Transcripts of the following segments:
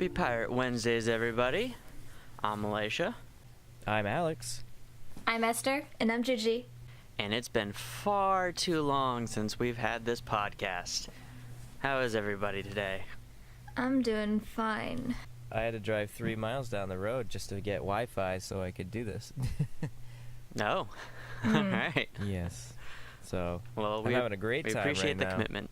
Happy Pirate Wednesdays, everybody. I'm Malaysia. I'm Alex. I'm Esther. And I'm Gigi. And it's been far too long since we've had this podcast. How is everybody today? I'm doing fine. I had to drive 3 miles down the road just to get Wi-Fi so I could do this. No. All right. Yes. So, Well, I'm having a great we time appreciate right the now. commitment.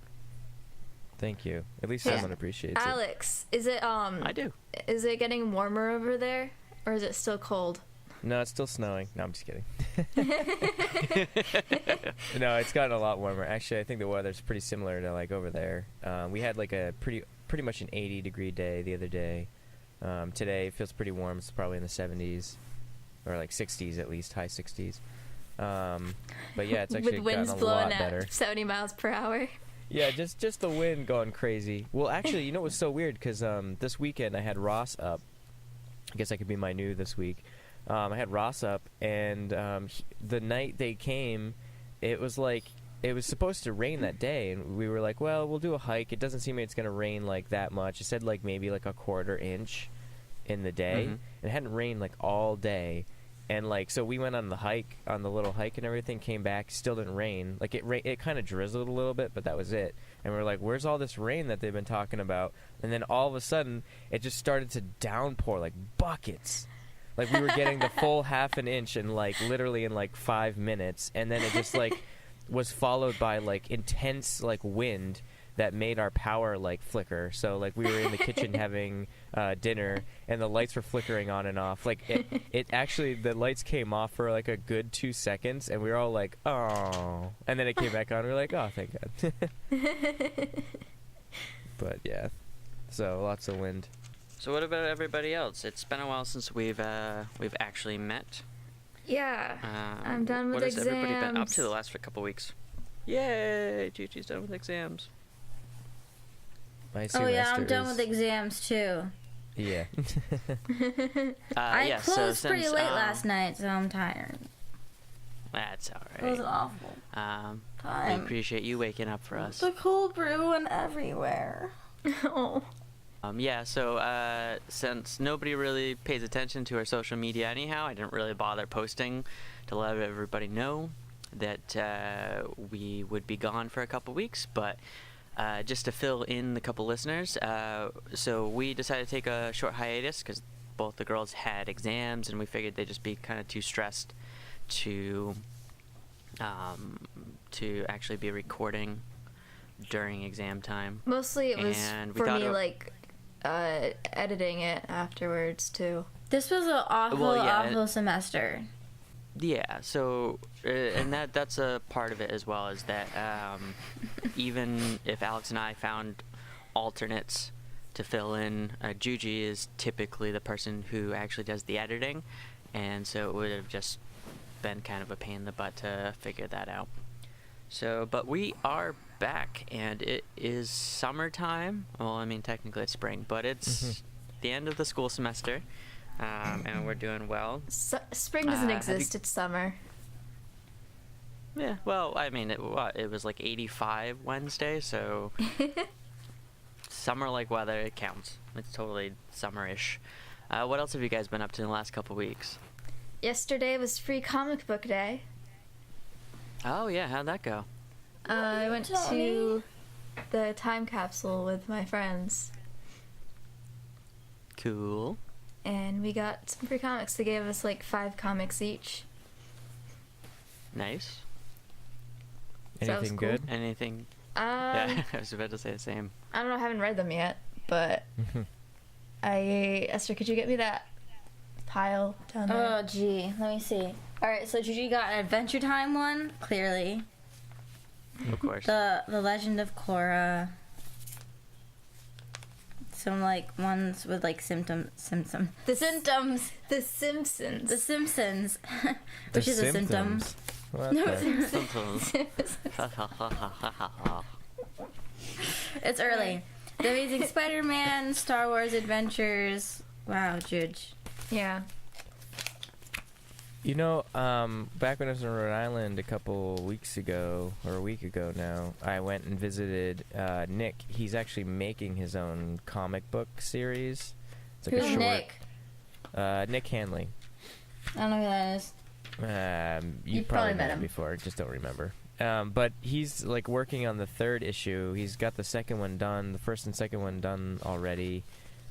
Thank you. At least Yeah. someone appreciates it. Alex, is it I do. is it getting warmer over there, or is it still cold? No, it's still snowing. No, I'm just kidding. No, it's gotten a lot warmer. Actually, I think the weather's pretty similar to like over there. We had like a pretty much an 80-degree day the other day. Today it feels pretty warm. It's probably in the 70s or like 60s at least, high 60s. But yeah, it's actually With winds gotten a lot blowing better. at 70 miles per hour. Yeah, just the wind going crazy. Well, actually, you know what's so weird? Because this weekend I had Ross up. I guess I could be my new this week. I had Ross up, and the night they came, it was supposed to rain that day, and we were like, well, we'll do a hike. It doesn't seem like it's going to rain like that much. It said like maybe like a quarter inch in the day. Mhm. And it hadn't rained like all day. And like, so we went on the little hike and everything, came back, still didn't rain. Like it kind of drizzled a little bit, but that was it. And we're like, where's all this rain that they've been talking about? And then all of a sudden, it just started to downpour like buckets. Like we were getting the full half an inch in like literally in like 5 minutes. And then it just like was followed by like intense like wind that made our power like flicker. So like we were in the kitchen having dinner, and the lights were flickering on and off. Like it actually, the lights came off for like a good 2 seconds, and we were all like, oh, and then it came back on. We were like, oh, thank God. But yeah, so lots of wind. So what about everybody else? It's been a while since we've actually met. Yeah. I'm done with What has everybody been up exams. to the last couple weeks? Yay! Gigi's done with exams. My Oh yeah, I'm semester done is- with exams too. Yeah. I yeah, so closed pretty since, late last night, so I'm tired. That's all It was right. an awful We time. appreciate you waking up for us. The cold brew went everywhere. Oh. Yeah, so since nobody really pays attention to our social media anyhow, I didn't really bother posting to let everybody know that we would be gone for a couple weeks, but just to fill in the couple listeners, so we decided to take a short hiatus because both the girls had exams, and we figured they'd just be kind of too stressed to actually be recording during exam time. Mostly it was And we for thought me, of- like, editing it afterwards, too. This was an awful, Well, yeah, awful semester. Yeah, so and that's a part of it as well, is that even if Alex and I found alternates to fill in, Juji is typically the person who actually does the editing, and so it would have just been kind of a pain in the butt to figure that out. So, but we are back, and it is summertime. Well, I mean, technically it's spring, but it's the end of the school semester, and we're doing well. Spring doesn't have you- exist, it's summer. Yeah, well, I mean, it was like 85 Wednesday, so summer-like weather, it counts. It's totally summer-ish. What else have you guys been up to in the last couple weeks? Yesterday was free comic book day. Oh, yeah, how'd that go? I went to the time capsule with my friends, Cool. and we got some free comics. They gave us like 5 comics each. Nice. So that was Anything cool. good? Anything? Yeah, Um, I was about to say the same. I don't know, I haven't read them yet, but Esther, could you get me that pile down there? Oh gee, let me see. All right, so Gigi got an Adventure Time one, clearly. Of course. The Legend of Korra. Some like ones with like symptoms. The Simpsons. The Simpsons. The Simpsons, which is a symptom. What No, the? Simpsons. It's early. The Amazing Spider-Man, Star Wars Adventures. Wow, Judge. Yeah. You know, back when I was in Rhode Island a couple weeks ago, or a week ago now, I went and visited Nick. He's actually making his own comic book series. It's like Who's a short. Nick? Nick Hanley. I don't know who that is. You probably met him before, just don't remember. But he's like working on the 3rd issue. He's got the 2nd one done, the 1st and 2nd one done already.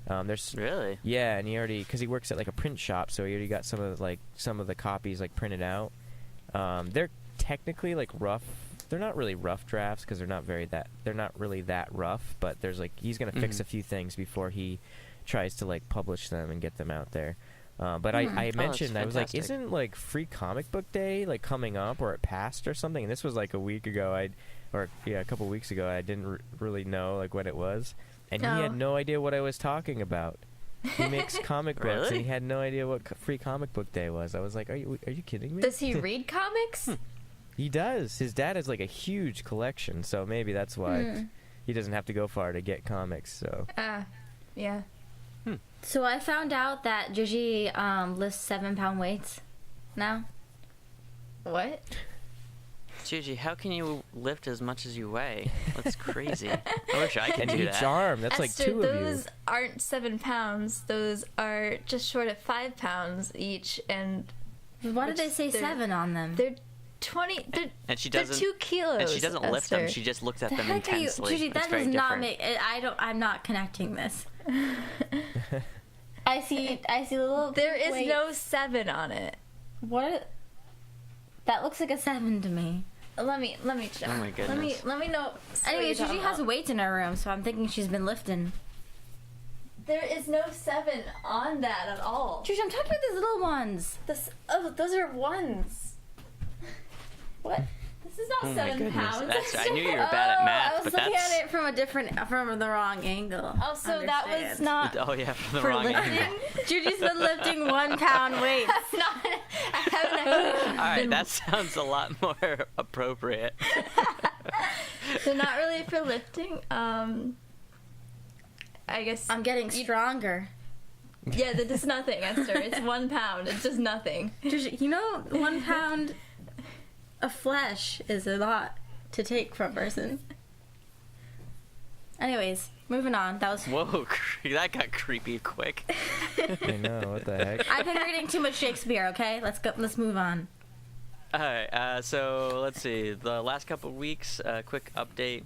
There's Really? Yeah, and he already, because he works at like a print shop, so he already got some of the copies like printed out. They're technically like rough. They're not really rough drafts because they're not really that rough. But there's like he's gonna fix a few things before he tries to like publish them and get them out there. But I mentioned, I was like, isn't like Free Comic Book Day like coming up, or it passed or something? And this was like a week ago. A couple weeks ago. I didn't really know like what it was, and he had no idea what I was talking about. He makes comic books, Really? and he had no idea what Free Comic Book Day was. I was like, are you kidding me? Does he read comics? He does. His dad has like a huge collection, so maybe that's why he doesn't have to go far to get comics. So Yeah. So I found out that Gigi lifts 7-pound weights now. What? Gigi, how can you lift as much as you weigh? That's crazy. I wish I could and do each that. arm, that's like Esther, 2 of you. those aren't 7 pounds. Those are just short of 5 pounds each, and Why did they say They're- 7 on them? they're 20. And she they're doesn't. 2 kilos. And she doesn't lift them. Esther. She just looks at The them heck are you, intensely. Gigi? It's That very does not different. make. I'm not connecting this. I see little. There is wait, no 7 on it. What? That looks like a 7 to me. Let me check. Oh my goodness. Let me know. Anyway, Gigi has weights in her room, so I'm thinking she's been lifting. There is no 7 on that at all. Gigi, I'm talking about these little ones. Those are ones. What? This is not Oh my 7 goodness. pounds. I knew you were bad at math, I was but looking that's. at it from the wrong angle. Also, that was Understand. not Oh yeah, from the for wrong lifting. angle. Gigi's been lifting 1 pound weights. not. I haven't. All right, that sounds a lot more appropriate. They're not really for lifting. I guess. I'm getting stronger. Yeah, that is nothing, Esther. It's 1 pound. It's just nothing. Gigi, 1 pound of flesh is a lot to take from a person. Anyways, moving on. That was. Whoa, that got creepy quick. I know, what the heck? I've been reading too much Shakespeare. Okay, let's go. Let's move on. All right, so let's see. The last couple of weeks, quick update.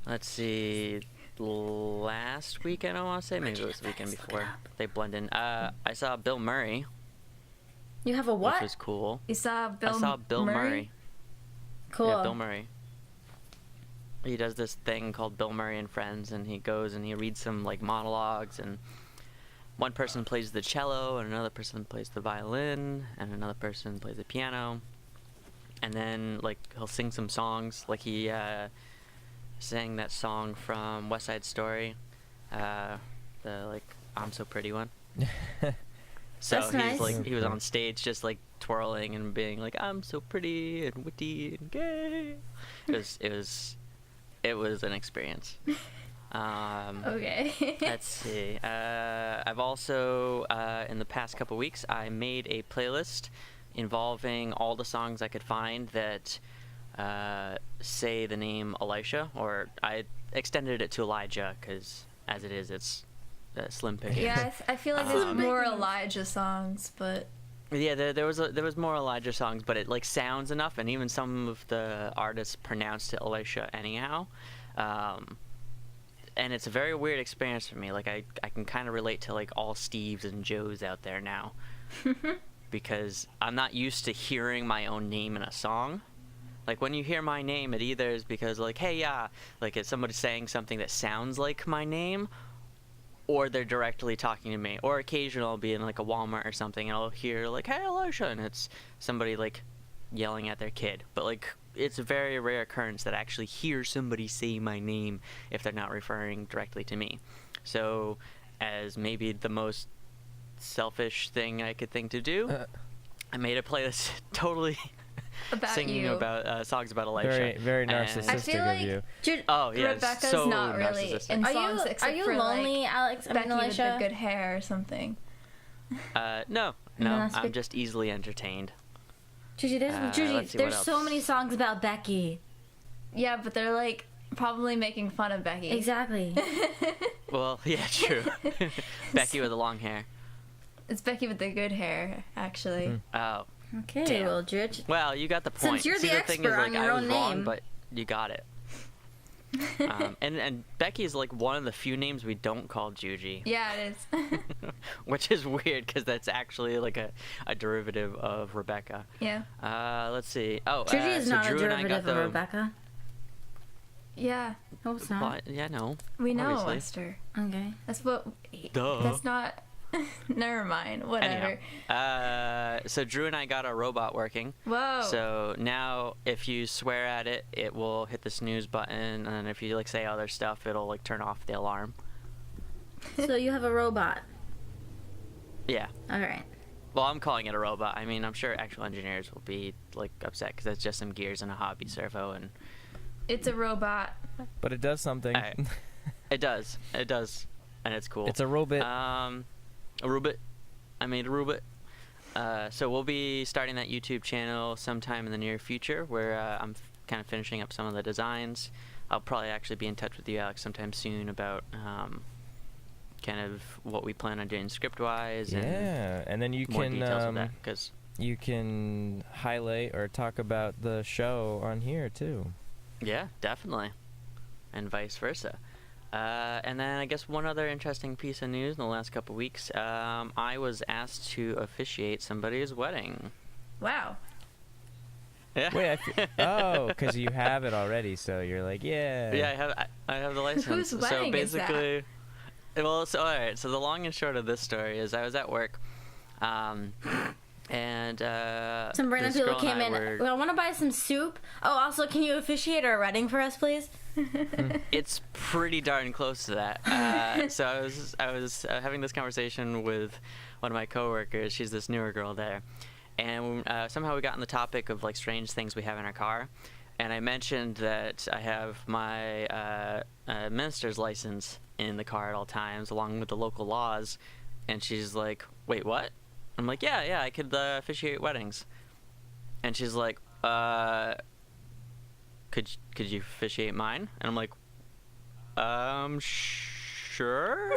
Let's see. Last weekend, I want to say, maybe it was the weekend before. They blend in. I saw Bill Murray, You have a what? which was cool. You saw Bill. I saw Bill Murray. Cool. Yeah, Bill Murray. He does this thing called Bill Murray and Friends, and he goes and he reads some like monologues, and one person plays the cello, and another person plays the violin, and another person plays the piano, and then like he'll sing some songs. Like he sang that song from West Side Story, the like I'm So Pretty one. So That's nice. he's like he was on stage just like twirling and being like I'm so pretty and witty and gay. It was an experience. Okay. Let's see. I've also in the past couple weeks I made a playlist involving all the songs I could find that say the name Elisha, or I extended it to Elijah because as it is, it's slim pickings. Yeah, I feel like there's more Elijah songs, but Yeah, there was more Elijah songs, but it like sounds enough, and even some of the artists pronounced it Elisha anyhow. And it's a very weird experience for me. Like I can kind of relate to like all Steves and Joes out there now, because I'm not used to hearing my own name in a song. Like when you hear my name, it either is because like, hey, yeah, like it's somebody saying something that sounds like my name, or they're directly talking to me. Or occasionally I'll be in like a Walmart or something and I'll hear like, hey, Elisha, and it's somebody like yelling at their kid. But like it's a very rare occurrence that I actually hear somebody say my name if they're not referring directly to me. So as maybe the most selfish thing I could think to do, I made a playlist totally about singing you. about songs about Elisha. Very, very And- narcissistic I feel like of you. Oh yeah, it's Rebecca's so not really narcissistic. in Are songs you except for lonely, like Alex? I mean, Becky with Elisha? the good hair or something. No, that's I'm good. just easily entertained. Gigi, let's see there's what so else. many songs about Becky. Yeah, but they're like probably making fun of Becky. Exactly. Well, yeah, true. Becky with the long hair. It's Becky with the good hair, actually. Oh, Okay, Damn. well, George. well, you got the point. Since you're See, the thing expert is, like, on your I was own wrong, name. but you got it. And Becky is like one of the few names we don't call Juji, Yeah, it is. which is weird because that's actually like a derivative of Rebecca. Yeah. Let's see. Oh, Georgie is so not a Drew and I got derivative of the. Rebecca. Yeah, No, it's not. Well, yeah, no. we know, Obviously. Esther. Okay. That's what. Duh. That's not. Never mind. Whatever. Anyhow, so Drew and I got our robot working. Whoa. So now, if you swear at it, it will hit the snooze button, and then if you like say other stuff, it'll like turn off the alarm. So you have a robot. Yeah. All right. Well, I'm calling it a robot. I mean, I'm sure actual engineers will be like upset because that's just some gears and a hobby servo, and It's a robot. But it does something. Alright. it does, and it's cool. It's a robot. A robot. I made a robot. So we'll be starting that YouTube channel sometime in the near future, where I'm kind of finishing up some of the designs. I'll probably actually be in touch with you, Alex, sometime soon about kind of what we plan on doing script-wise and Yeah, and then you more can details of that. Because you can highlight or talk about the show on here too. yeah, definitely, and vice versa. And then I guess one other interesting piece of news in the last couple weeks, I was asked to officiate somebody's wedding. Wow. Yeah. Wait, because you have it already, so you're like, yeah. Yeah, I have the license. Whose So wedding is that? basically, well, so all right. So the long and short of this story is, I was at work, and Some random this people girl and came I in. were- Well, I want to buy some soup. Oh, also, can you officiate our wedding for us, please? It's pretty darn close to that. So I was having this conversation with one of my coworkers. She's this newer girl there, and somehow we got on the topic of like strange things we have in our car, and I mentioned that I have my minister's license in the car at all times, along with the local laws, and she's like, "Wait, what?" I'm like, "Yeah, I could officiate weddings," and she's like, Could you officiate mine?" And I'm like, sure.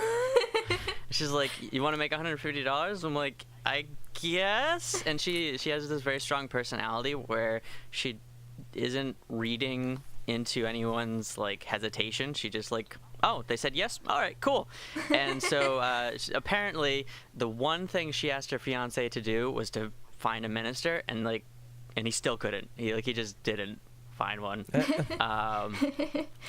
She's like, "You want to make $150?" I'm like, "I guess." And she has this very strong personality where she isn't reading into anyone's like hesitation. She just like, "Oh, they said yes. All right, cool." And so apparently the one thing she asked her fiance to do was to find a minister, and he still couldn't. He just didn't find one.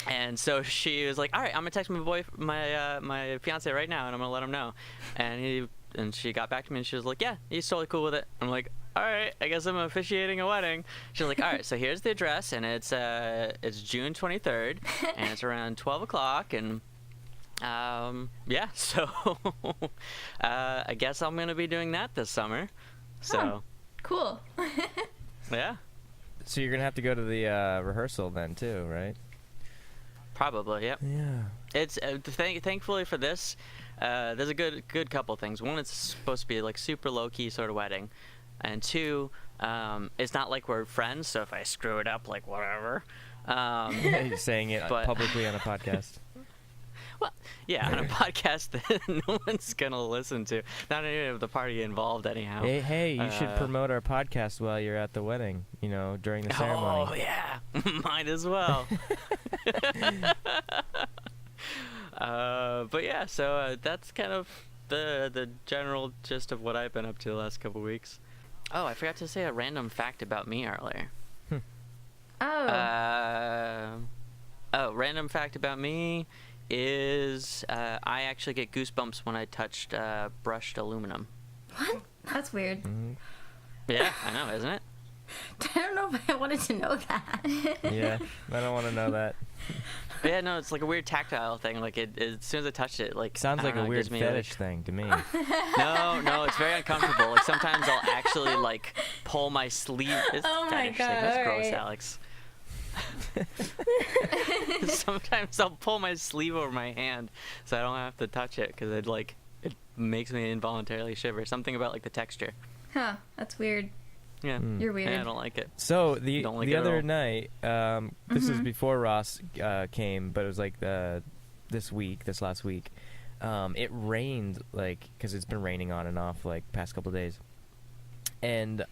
And so she was like, "All right, I'm gonna text my fiance right now, and I'm gonna let him know." And she got back to me, and she was like, "Yeah, he's totally cool with it." I'm like, "All right, I guess I'm officiating a wedding." She's like, "All right, so here's the address, and it's June 23rd, and it's around 12 o'clock, and yeah, so I guess I'm gonna be doing that this summer." So Cool. yeah. So you're gonna have to go to the rehearsal then too, right? Probably, yep. Yeah. It's thankfully for this, there's a good couple things. One, it's supposed to be like super low key sort of wedding, and two, it's not like we're friends. So if I screw it up, like whatever. You're saying it But- publicly on a podcast. Well, yeah, on a podcast that no one's gonna listen to. Not any of the party involved, anyhow. Hey, you should Uh, promote our podcast while you're at the wedding. During the ceremony. Oh yeah, might as well. But yeah, so that's kind of the general gist of what I've been up to the last couple weeks. Oh, I forgot to say a random fact about me earlier. Oh. Random fact about me is I actually get goosebumps when I touched brushed aluminum. What? That's weird. Yeah, I know, isn't it? I don't know if I wanted to know that. Yeah, I don't want to know that. But yeah, no, it's like a weird tactile thing. Like as soon as I touched it, like Sounds I like don't a know, it weird gives me, fetish like, thing to me. No, it's very uncomfortable. Like sometimes I'll actually like pull my sleeve. It's Oh kinda my interesting. God, That's gross, alright. Alex. Sometimes I'll pull my sleeve over my hand so I don't have to touch it because it makes me involuntarily shiver. Something about like the texture. Huh. That's weird. Yeah, You're weird. Yeah, I don't like it. So the Don't like the it at other all. night, this is before Ross came, but it was like the this last week, it rained, like, because it's been raining on and off, like, past couple of days. And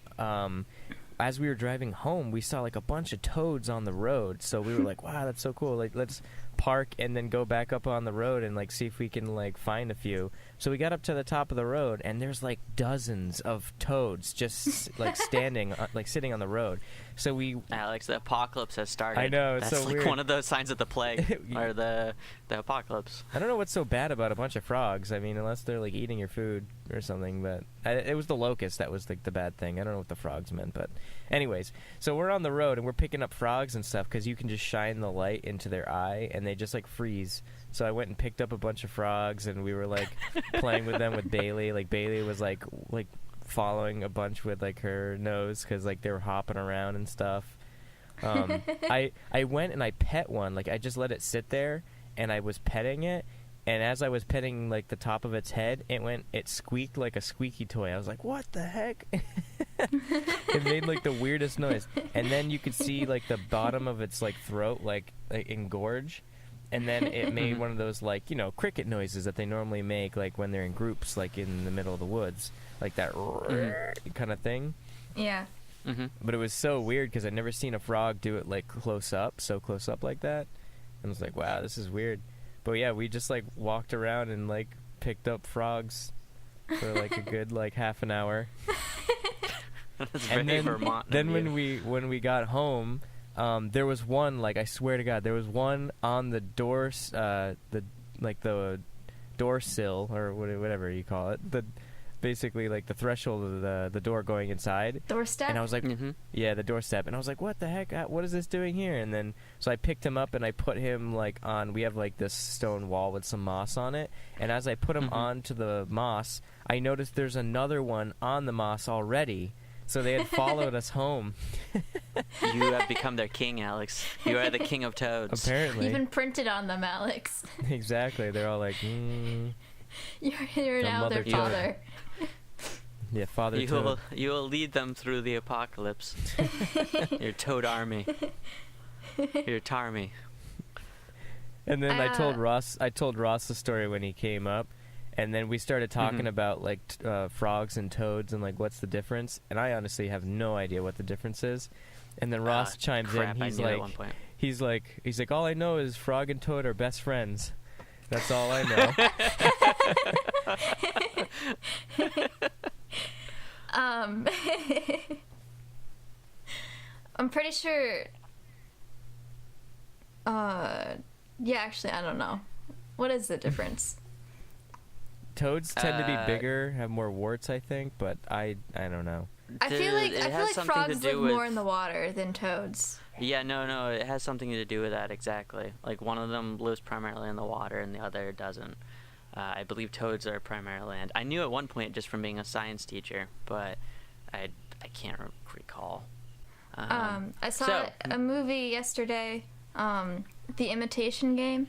as we were driving home, we saw, like, a bunch of toads on the road. So we were like, wow, that's so cool. Like, let's park and then go back up on the road and, like, see if we can, like, find a few. So we got up to the top of the road, and there's, like, dozens of toads just, like, standing, like, sitting on the road. So we... Alex, the apocalypse has started. I know, That's so like weird. one of those signs of the plague, or the apocalypse. I don't know what's so bad about a bunch of frogs. I mean, unless they're, like, eating your food or something, but it was the locust that was, like, the bad thing. I don't know what the frogs meant, but anyways. So we're on the road, and we're picking up frogs and stuff, because you can just shine the light into their eye, and they just, like, freeze. So I went and picked up a bunch of frogs, and we were, like, playing with them with Bailey. Like, Bailey was, like following a bunch with, like, her nose, because, like, they were hopping around and stuff. I went and I pet one. Like, I just let it sit there, and I was petting it, and as I was petting, like, the top of its head, it squeaked like a squeaky toy. I was like, what the heck? It made, like, the weirdest noise. And then you could see, like, the bottom of its, like, throat, like engorge. And then it made one of those, like, you know, cricket noises that they normally make, like, when they're in groups, like, in the middle of the woods. Like that kind of thing. Yeah. Mm-hmm. But it was so weird because I'd never seen a frog do it, like, close up like that. And I was like, wow, this is weird. But yeah, we just, like, walked around and, like, picked up frogs for, like, a good, like, half an hour. That's And very then, Vermont of then you. when we got home, there was one, like, I swear to God, there was one on the door, the door sill, or whatever you call it, basically, like, the threshold of the door going inside. Doorstep? And I was like, Mm-hmm. yeah, the doorstep. And I was like, what the heck? What is this doing here? And then, so I picked him up and I put him, like, on, we have, like, this stone wall with some moss on it. And as I put him onto the moss, I noticed there's another one on the moss already. So they had followed us home. You have become their king, Alex. You are the king of toads. Apparently. Even printed on them, Alex. Exactly. They're all like, You're now mother their toad. father. yeah, Father Toad. You will lead them through the apocalypse. Your toad army. Your tarmy. And then I told Ross the story when he came up, and then we started talking about, like, frogs and toads and, like, what's the difference. And I honestly have no idea what the difference is. And then Ross chimes crap, in. I knew at one point. He's like, all I know is frog and toad are best friends. That's all I know. I'm pretty sure. Yeah, actually, I don't know. What is the difference? Toads tend to be bigger, have more warts, I think, but I don't know. I feel like something frogs to do live with... more in the water than toads. Yeah, no, it has something to do with that, exactly. Like, one of them lives primarily in the water and the other doesn't. I believe toads are primarily land. I knew at one point just from being a science teacher, but I can't recall. I saw a movie yesterday, The Imitation Game.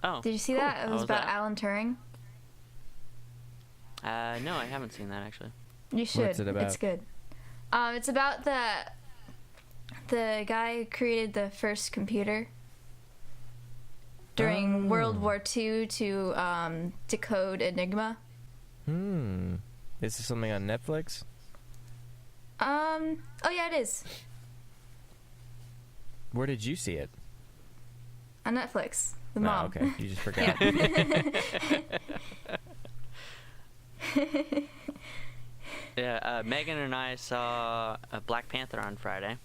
Oh, Did you see cool. that? It How was about that? Alan Turing. No, I haven't seen that, actually. You should. What's it about? It's good. It's about the guy who created the first computer during World War II to decode Enigma. Is this something on Netflix? Oh yeah, it is Where did you see it? on Netflix. The Oh, mom. okay. You just forgot. Yeah, Megan and I saw Black Panther on Friday.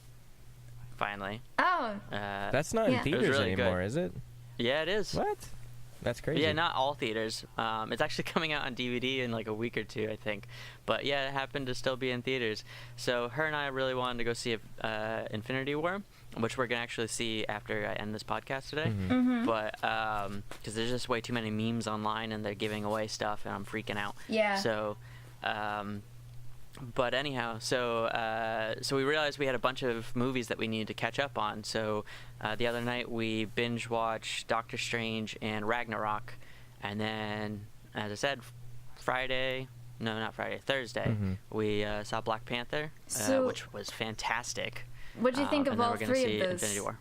Finally. Oh, That's not in Yeah. It was theaters really anymore, good. is it? Yeah, it is. What? That's crazy. Yeah, not all theaters. It's actually coming out on DVD in like a week or two, I think. But yeah, it happened to still be in theaters. So her and I really wanted to go see Infinity War, which we're going to actually see after I end this podcast today. But because there's just way too many memes online and they're giving away stuff and I'm freaking out. yeah. So, but anyhow, so we realized we had a bunch of movies that we needed to catch up on. So the other night we binge watched Doctor Strange and Ragnarok, and then, as I said, Thursday, we saw Black Panther, So- which was fantastic. What do you think and of then all we're gonna three see of those? Infinity War.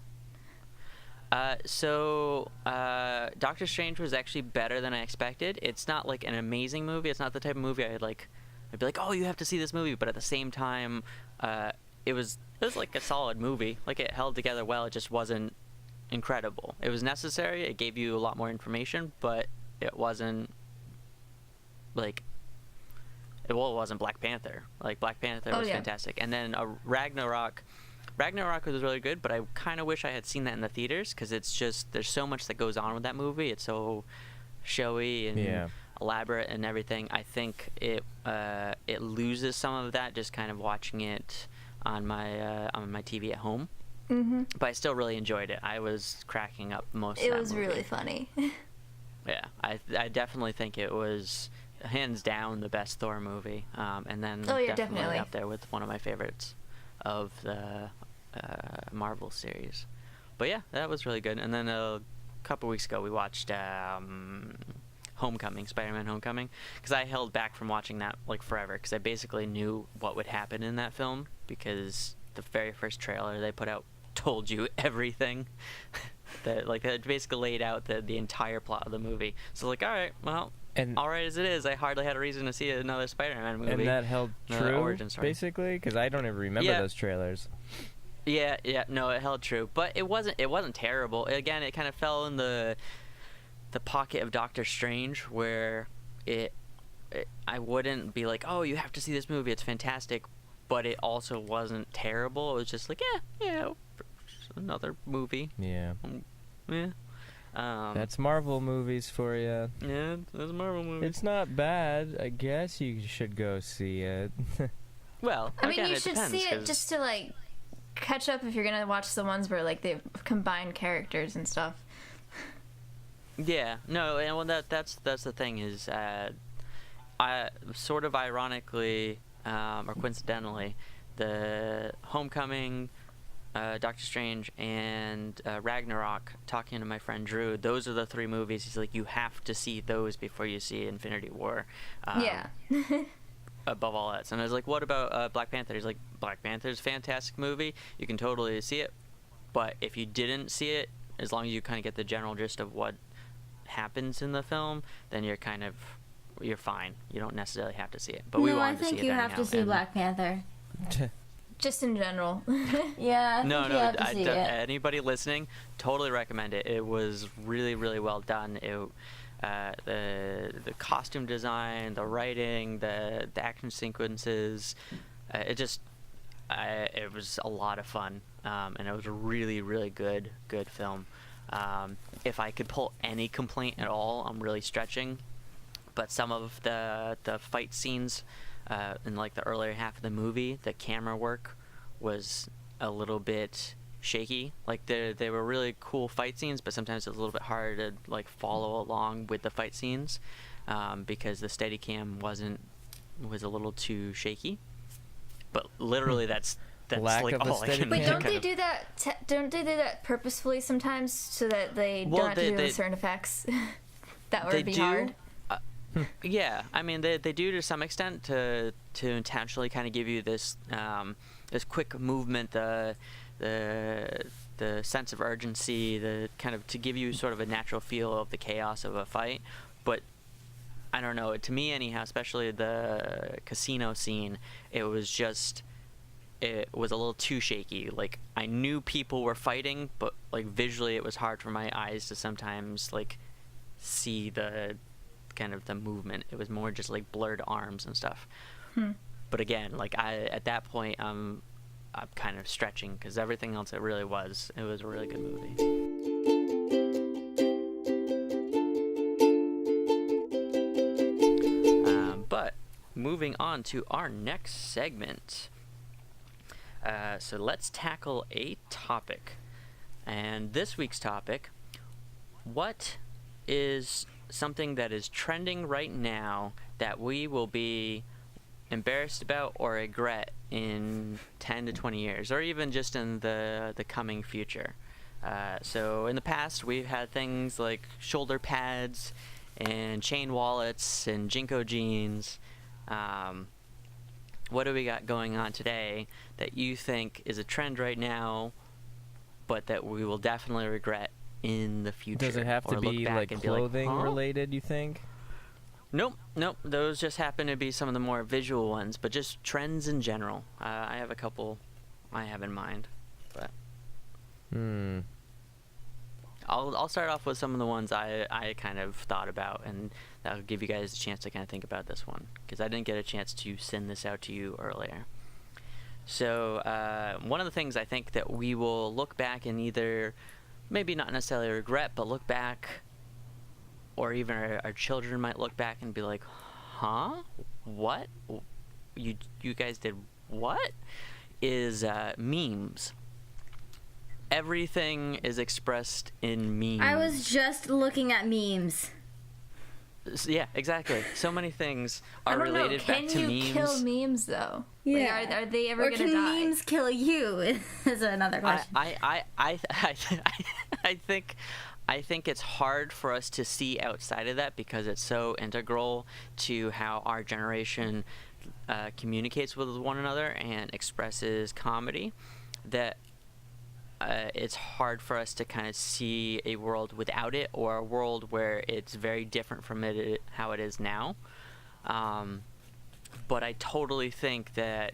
Doctor Strange was actually better than I expected. It's not like an amazing movie. It's not the type of movie I'd be like, oh, you have to see this movie. But at the same time, it was like a solid movie. Like, it held together well. It just wasn't incredible. It was necessary. It gave you a lot more information, but it wasn't like, it wasn't Black Panther. Like, Black Panther was fantastic. And then Ragnarok was really good, but I kind of wish I had seen that in the theaters, because it's just, there's so much that goes on with that movie. It's so showy and elaborate and everything. I think it loses some of that just kind of watching it on my TV at home. Mm-hmm. But I still really enjoyed it. I was cracking up most of It that was movie. really funny. Yeah, I definitely think it was hands down the best Thor movie. And then definitely up there with one of my favorites of the Marvel series. But yeah, that was really good. And then a couple weeks ago we watched Homecoming, Spider-Man Homecoming, because I held back from watching that like forever, because I basically knew what would happen in that film, because the very first trailer they put out told you everything. That basically laid out the entire plot of the movie. So like, all right, well, And all right as it is, I hardly had a reason to see another Spider-Man movie. and that held true, origin story. basically, because I don't even remember Yeah. those trailers. Yeah, no, it held true, but it wasn't terrible. Again, it kind of fell in the pocket of Doctor Strange, where I wouldn't be like, oh, you have to see this movie, it's fantastic, but it also wasn't terrible. It was just like, yeah, another movie. Yeah. Yeah. That's Marvel movies for you. Yeah, that's a Marvel movie. It's not bad. I guess you should go see it. Well, I mean, again, you it should depends, see it 'cause- just to like catch up if you're gonna watch the ones where like they've combined characters and stuff. Yeah, no, and well, that's the thing is, I sort of ironically, or coincidentally, the Homecoming, Doctor Strange, and Ragnarok, talking to my friend Drew, those are the three movies. He's like, you have to see those before you see Infinity War. Yeah. Above all else. And I was like, what about Black Panther? He's like, Black Panther's a fantastic movie. You can totally see it. But if you didn't see it, as long as you kind of get the general gist of what happens in the film, then you're fine. You don't necessarily have to see it. But we No, I wanted to see think it you have anyhow, to see and- Black Panther. Just in general. Yeah, I think No, you have to I, see it. anybody listening, totally recommend it. It was really, really well done. The costume design, the writing, the action sequences, it was a lot of fun, and it was a really, really good film. If I could pull any complaint at all, I'm really stretching, but some of the fight scenes in like the earlier half of the movie, the camera work was a little bit shaky. Like they were really cool fight scenes, but sometimes it was a little bit hard to like follow along with the fight scenes, because the Steadicam was a little too shaky. But literally that's Lack like of a all I can Steadicam. Wait, don't kind they of- do that? Don't they do that purposefully sometimes so that they Well, don't have to they- do certain effects? That They would be do. hard. Yeah, I mean they do to some extent to intentionally kind of give you this this quick movement, the sense of urgency, the kind of to give you sort of a natural feel of the chaos of a fight. But I don't know, to me anyhow, especially the casino scene, it was a little too shaky. Like I knew people were fighting, but like visually it was hard for my eyes to sometimes like see the kind of the movement. It was more just like blurred arms and stuff. But again, like at that point I'm kind of stretching, because everything else it was a really good movie. But moving on to our next segment, so let's tackle a topic. And this week's topic, what is something that is trending right now that we will be embarrassed about or regret in 10 to 20 years, or even just in the coming future? So in the past, we've had things like shoulder pads and chain wallets and Jinko jeans. What do we got going on today that you think is a trend right now, but that we will definitely regret in the future. Does it have to or look be back like and clothing be like, huh? related, you think? Nope. Those just happen to be some of the more visual ones, but just trends in general. I have a couple I have in mind, but I'll start off with some of the ones I kind of thought about, and that'll give you guys a chance to kind of think about this one, because I didn't get a chance to send this out to you earlier. So one of the things I think that we will look back and either maybe not necessarily regret, but look back, or even our children might look back and be like, huh? What? You guys did what? Is memes. Everything is expressed in memes. I was just looking at memes. Yeah, exactly. So many things are I don't know. related back Can to you memes. kill memes though? Yeah. Like, are they ever Or gonna can die? memes kill you? Is another question. I think it's hard for us to see outside of that because it's so integral to how our generation communicates with one another and expresses comedy that it's hard for us to kind of see a world without it, or a world where it's very different from how it is now. But I totally think that,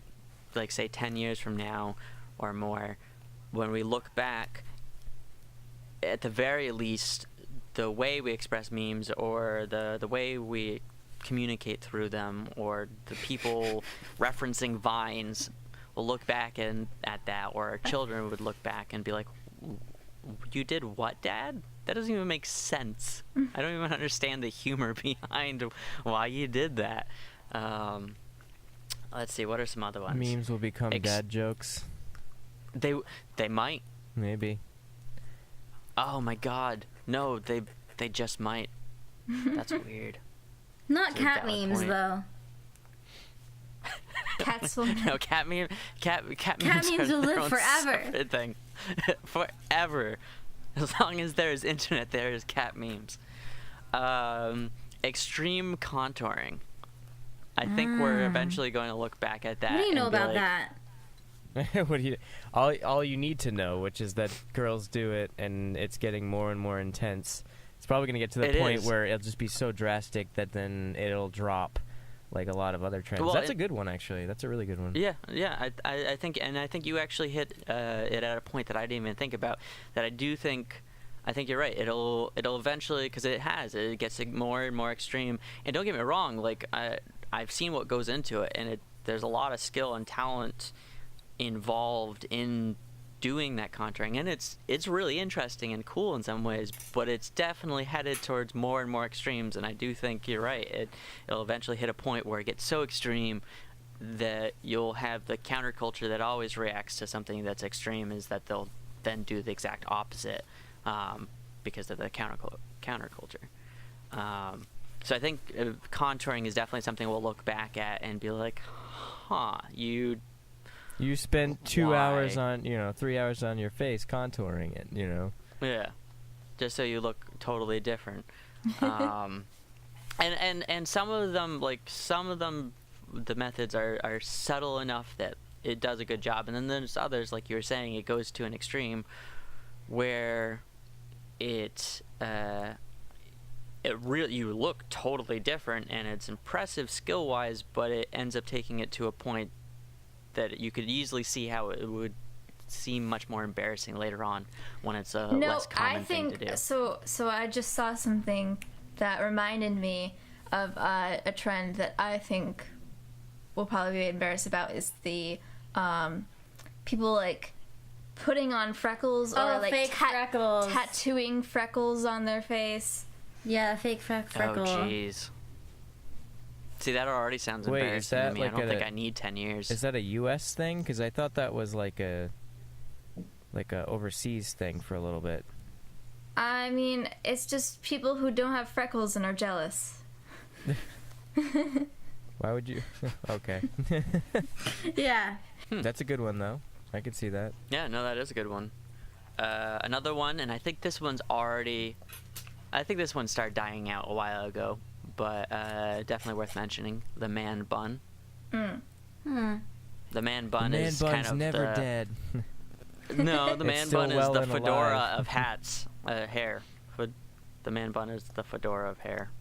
like, say 10 years from now or more, when we look back, at the very least, the way we express memes, or the way we communicate through them, or the people referencing Vines, will look back at that, or our children would look back and be like, you did what, Dad? That doesn't even make sense. I don't even understand the humor behind why you did that. Let's see, what are some other ones? Memes will become dad jokes. They might. Maybe. Oh my god. No, they just might. That's weird. Not That's a cat valid memes point. though. Cats will. No, cat memes memes are will their live own forever. separate thing. Forever. As long as there is internet, there is cat memes. Extreme contouring. I think we're eventually going to look back at that. What do you know and be about like, that? What do you? All you need to know, which is that girls do it, and it's getting more and more intense. It's probably going to get to the It point is. where it'll just be so drastic that then it'll drop, like a lot of other trends. Well, That's a good one, actually. That's a really good one. Yeah. I think you actually hit it at a point that I didn't even think about. That I do think. I think you're right. It'll eventually, because it gets more and more extreme. And don't get me wrong, like I've seen what goes into it, and there's a lot of skill and talent involved in doing that contouring, and it's really interesting and cool in some ways, but it's definitely headed towards more and more extremes. And I do think you're right. It'll eventually hit a point where it gets so extreme that you'll have the counterculture that always reacts to something that's extreme, is that they'll then do the exact opposite because of the counterculture. So I think contouring is definitely something we'll look back at and be like, huh, you spend 2 Why? hours on, 3 hours on your face contouring it, Yeah, just so you look totally different. And some of them, the methods are subtle enough that it does a good job, and then there's others, like you were saying, it goes to an extreme where you look totally different, and it's impressive skill wise, but it ends up taking it to a point that you could easily see how it would seem much more embarrassing later on when it's a less common thing to do. So I just saw something that reminded me of a trend that I think we'll probably be embarrassed about, is the people like putting on freckles, or like fake freckles. tattooing freckles on their face. Yeah, fake freckle. Oh, jeez. See, that already sounds Wait, is embarrassing that to me. like I don't think a- I need 10 years. Is that a U.S. thing? Because I thought that was like a overseas thing for a little bit. I mean, it's just people who don't have freckles and are jealous. Why would you? Okay. Yeah. That's a good one, though. I could see that. Yeah, no, that is a good one. Another one, and I think this one started dying out a while ago, but definitely worth mentioning. The man bun. The man bun Man is bun's kind of never dead. No, the It's man still bun is well the and fedora alive. of hats, hair. The man bun is the fedora of hair.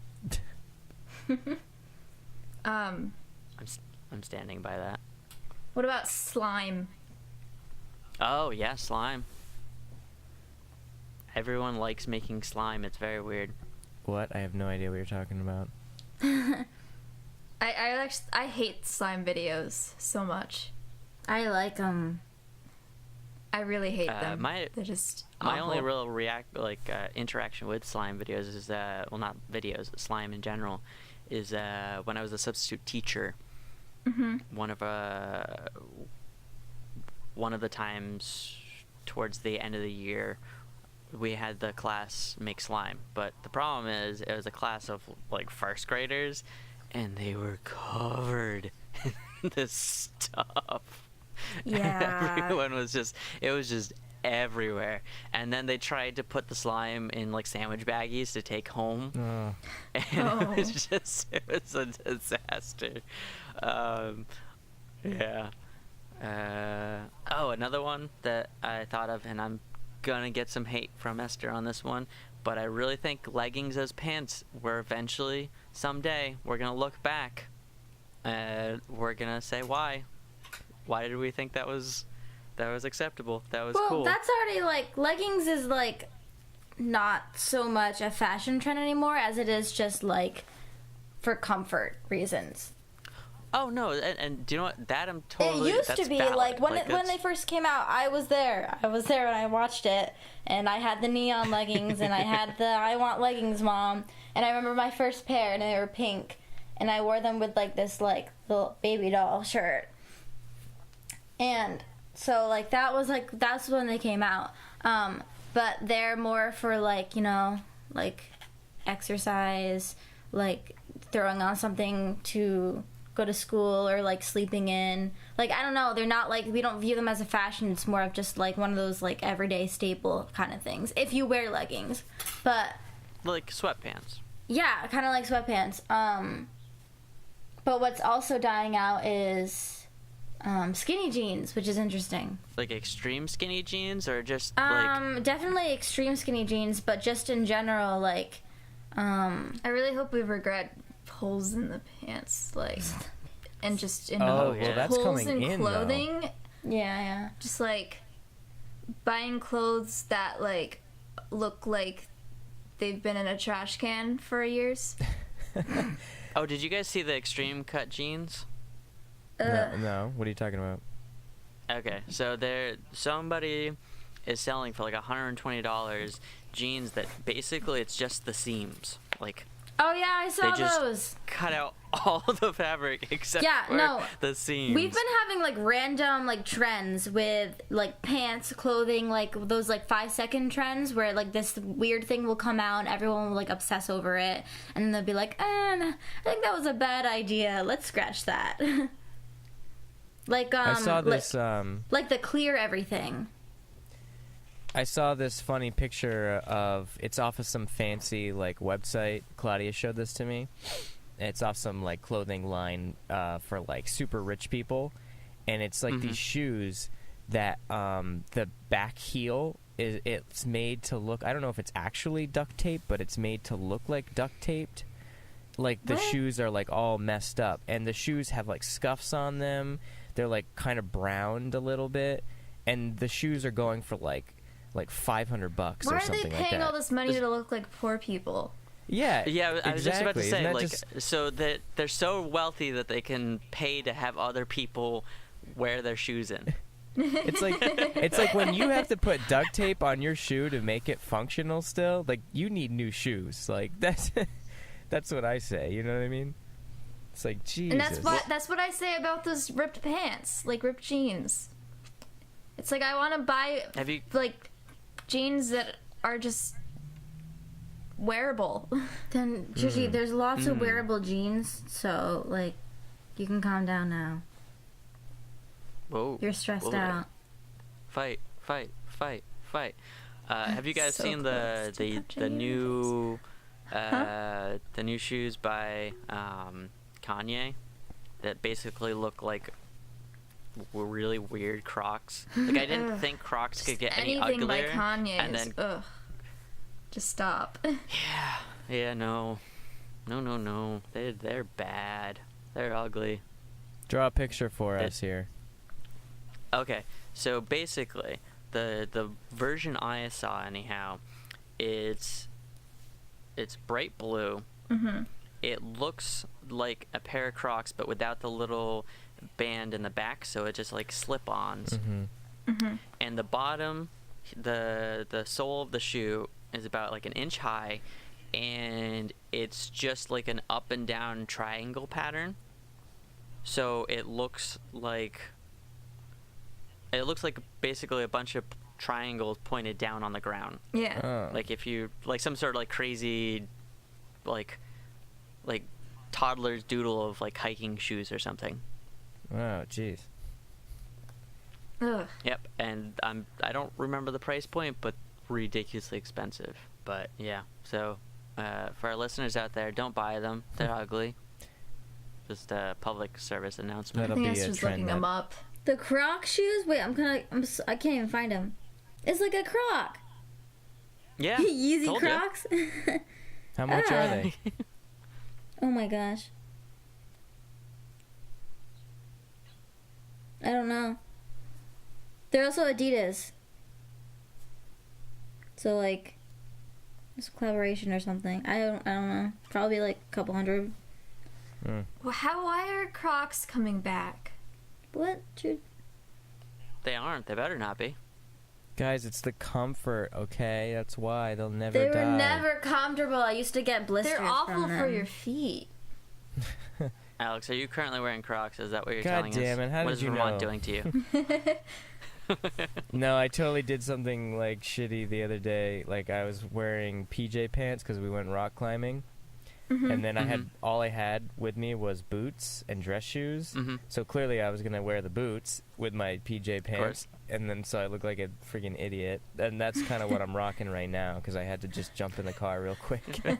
Um, I'm standing by that. what about slime? Oh yeah, slime. Everyone likes making slime. It's very weird. What? I have no idea what you're talking about. I hate slime videos so much. I like them. I really hate them. my- They're just My only awful. real interaction with slime videos is well, not videos, slime in general, is when I was a substitute teacher. Mhm. One of the times towards the end of the year, we had the class make slime, but the problem is it was a class of like first graders, and they were covered in this stuff. Yeah. Everyone was just everywhere. And then they tried to put the slime in like sandwich baggies to take home. Oh. And it was a disaster. Yeah. Another one that I thought of, and I'm gonna get some hate from Esther on this one, but I really think leggings as pants were eventually, someday, we're gonna look back and we're gonna say why. Why did we think that was acceptable? That was Well, cool. that's already like leggings is like not so much a fashion trend anymore as it is just like for comfort reasons. Oh no, and do you know what? That I'm totally. It used that's to be valid. like when that's- they first came out, I was there. I was there and I watched it, and I had the neon leggings, and I had the I want leggings, mom. And I remember my first pair, and they were pink, and I wore them with like this like little baby doll shirt. And so like that was like that's when they came out. But they're more for like, you know, like exercise, like throwing on something to go to school or like sleeping in. Like I don't know, they're not like we don't view them as a fashion. It's more of just like one of those like everyday staple kind of things if you wear leggings. But like sweatpants. yeah, kind of like sweatpants. But what's also dying out is skinny jeans, which is interesting. Like extreme skinny jeans, or just like Definitely extreme skinny jeans, but just in general, like, I really hope we regret holes in the pants, like, and just in Oh, well, that's holes coming in in, though. clothing. yeah. Just like buying clothes that like look like they've been in a trash can for years. oh, did you guys see the extreme cut jeans? No. What are you talking about? Okay, so somebody is selling for like $120 jeans that basically it's just the seams, like Oh yeah, I saw They just- those. cut out all the fabric except Yeah, for no. the seams. We've been having like random like trends with like pants, clothing, like those like 5-second trends where like this weird thing will come out and everyone will like obsess over it, and then they'll be like, I think that was a bad idea. Let's scratch that. Like I saw this. like the clear everything. I saw this funny picture of it's off of some fancy like website. Claudia showed this to me. It's off some like clothing line for like super rich people, and it's like these shoes that the back heel it's made to look. I don't know if it's actually duct tape, but it's made to look like duct taped. Like the shoes are like all messed up, and the shoes have like scuffs on them. They're like kind of browned a little bit, and the shoes are going for like $500 Why or are something they like paying that. all this money to look like poor people? Yeah, Yeah, I was just about to exactly. say, Isn't that like, just- so that they're so wealthy that they can pay to have other people wear their shoes in. it's like when you have to put duct tape on your shoe to make it functional. Still, like you need new shoes. Like that's what I say. You know what I mean? It's like Jesus. And that's what I say about those ripped pants, like ripped jeans. It's like I want to buy Have you? like jeans that are just wearable. Then Gigi, there's lots of wearable jeans, so like you can calm down now. Whoa. You're stressed Whoa. out. Fight. Have you guys So seen close to the touching new the new shoes by Kanye that basically look like really weird Crocs. Like I didn't Ugh. think Crocs could get any Anything by uglier. Kanye and is then ugh. Just stop. yeah, no, they're bad. They're ugly. Draw a picture for It- us here. Okay, so basically, the version I saw anyhow, it's bright blue. Mm-hmm. It looks like a pair of Crocs, but without the little band in the back, so it just like slip-ons. Mm-hmm. Mm-hmm. And the bottom, the sole of the shoe is about like an inch high, and it's just like an up and down triangle pattern. So it looks like basically a bunch of triangles pointed down on the ground. Yeah. Oh. Like if you like some sort of like crazy like toddler's doodle of like hiking shoes or something. Oh, jeez. Ugh. Yep, and I don't remember the price point, but ridiculously expensive. But yeah, so for our listeners out there, don't buy them. They're ugly. Just a public service announcement. I That'll think be I was a just trend looking that- them up. The Croc shoes? Wait, I can't even find them. It's like a Croc. Yeah, Yeezy told ya. Crocs. How much are they? Oh my gosh. I don't know. They're also Adidas. So like it's a collaboration or something. I don't know. Probably like a couple hundred. Mm. Well, why are Crocs coming back? What? Dude? They aren't. They better not be. Guys, it's the comfort, okay? That's why they'll never They die. were never comfortable. I used to get blisters. They're awful from them. for your feet. Alex, are you currently wearing Crocs? Is that what you're God telling damn us? it, how What did is you Vermont know? doing to you? No, I totally did something like shitty the other day. Like I was wearing PJ pants because we went rock climbing, Mm-hmm. and then all I had with me was boots and dress shoes. hmm So clearly I was gonna wear the boots with my PJ course. pants, and then so I look like a freaking idiot. And that's kind of what I'm rocking right now because I had to just jump in the car real quick. So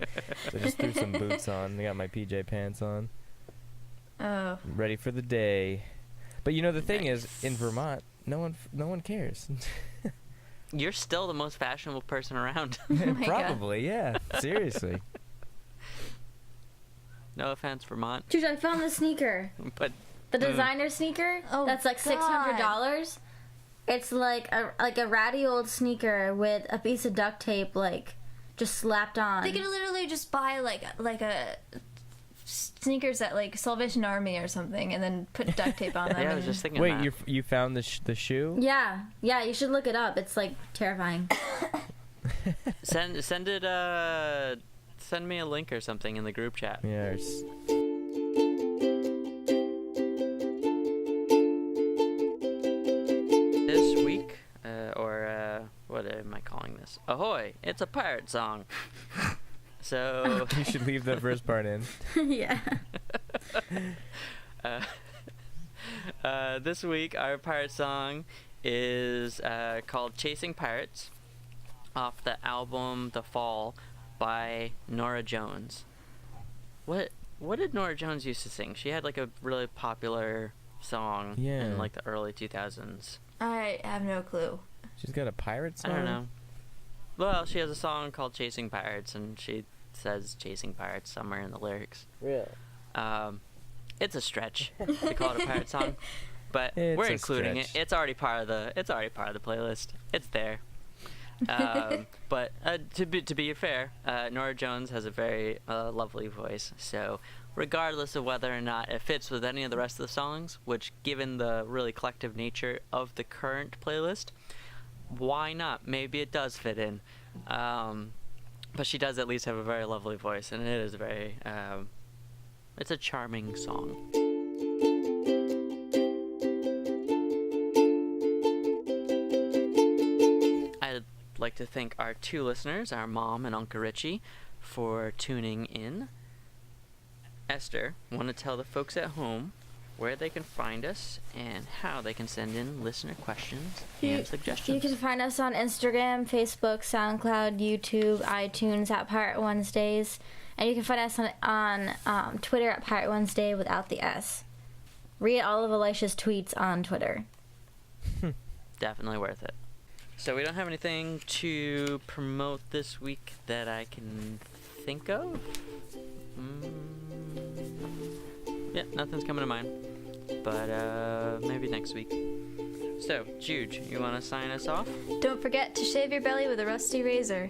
I just threw some boots on. I got my PJ pants on, Oh. ready for the day. But you know the thing is, in Nice. Vermont, no one cares. You're still the most fashionable person around. my God. Probably, yeah. Seriously. No offense, Vermont, Dude, I found the sneaker. but The designer sneaker. Oh, that's like $600. It's like a ratty old sneaker with a piece of duct tape like just slapped on. They could literally just buy like a sneakers at like Salvation Army or something, and then put duct tape on them. yeah, I was and- just thinking Wait, that. you found the shoe? Yeah, you should look it up. It's like terrifying. Send me a link or something in the group chat. Yeah. This week, what am I calling this? Ahoy! It's a pirate song. So, You should leave the first part in. Yeah. this week our pirate song is called "Chasing Pirates," off the album "The Fall" by Norah Jones. What did Norah Jones used to sing? She had like a really popular song Yeah. in like the early 2000s. I have no clue. She's got a pirate song? I don't know. Well, she has a song called "Chasing Pirates," and she says "chasing pirates" somewhere in the lyrics. Really? It's a stretch to call it a pirate song, but It's we're a including stretch. it. It's already part of the playlist. It's there. But to be fair, Norah Jones has a very lovely voice. So regardless of whether or not it fits with any of the rest of the songs, which given the really collective nature of the current playlist, why not? Maybe it does fit in. But she does at least have a very lovely voice, and it is very it's a charming song. I'd like to thank our two listeners, our mom and Uncle Richie, for tuning in. Esther, want to tell the folks at home where they can find us and how they can send in listener questions and suggestions. You can find us on Instagram, Facebook, SoundCloud, YouTube, iTunes at Pirate Wednesdays, and you can find us on Twitter at Pirate Wednesday without the S. read all of Elisha's tweets on Twitter. Definitely worth it. So we don't have anything to promote this week that I can think of. Yeah, nothing's coming to mind. But maybe next week. So, Juge, you want to sign us off? Don't forget to shave your belly with a rusty razor.